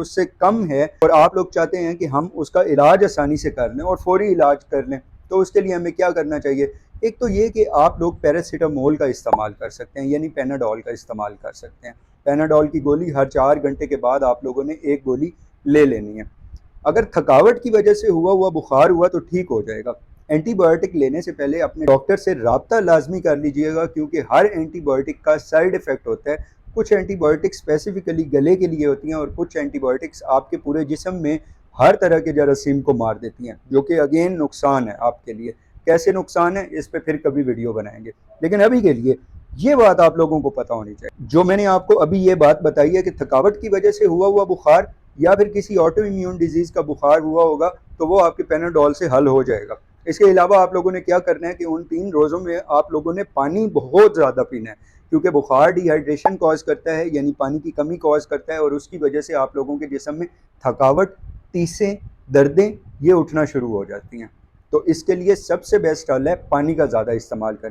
اس سے کم ہے اور آپ لوگ چاہتے ہیں کہ ہم اس کا علاج آسانی سے کر لیں اور فوری علاج کر لیں، تو اس کے لیے ہمیں کیا کرنا چاہیے؟ ایک تو یہ کہ آپ لوگ پیراسیٹامول کا استعمال کر سکتے ہیں، یعنی پیناڈول کا استعمال کر سکتے ہیں۔ پیناڈول کی گولی ہر 4 گھنٹے کے بعد آپ لوگوں نے ایک گولی لے لینی ہے۔ اگر تھکاوٹ کی وجہ سے ہوا بخار ہوا تو ٹھیک ہو جائے گا۔ اینٹی بایوٹک لینے سے پہلے اپنے ڈاکٹر سے رابطہ لازمی کر لیجئے گا، کیونکہ ہر اینٹی بایوٹک کا سائیڈ ایفیکٹ ہوتا ہے۔ کچھ اینٹی بایوٹک اسپیسیفکلی گلے کے لیے ہوتی ہیں اور کچھ اینٹی بایوٹکس آپ کے پورے جسم میں ہر طرح کے جراثیم کو مار دیتی ہیں، جو کہ اگین نقصان ہے آپ کے لیے۔ کیسے نقصان ہے اس پہ پھر کبھی ویڈیو بنائیں گے، لیکن ابھی کے لیے یہ بات آپ لوگوں کو پتہ ہونی چاہیے۔ جو میں نے آپ کو ابھی یہ بات بتائی ہے کہ تھکاوٹ کی وجہ سے ہوا بخار یا پھر کسی آٹو امیون ڈیزیز کا بخار ہوا ہوگا تو وہ آپ کے پیناڈول سے حل ہو جائے گا۔ اس کے علاوہ آپ لوگوں نے کیا کرنا ہے کہ ان 3 روزوں میں آپ لوگوں نے پانی بہت زیادہ پینا ہے، کیونکہ بخار ڈی ہائیڈریشن کاز کرتا ہے، یعنی پانی کی کمی کاز کرتا ہے، اور اس کی وجہ سے آپ لوگوں کے جسم میں تھکاوٹ، تیسیں، دردیں یہ اٹھنا شروع ہو جاتی ہیں۔ تو اس کے لیے سب سے بیسٹ حل ہے پانی کا زیادہ استعمال کرنا۔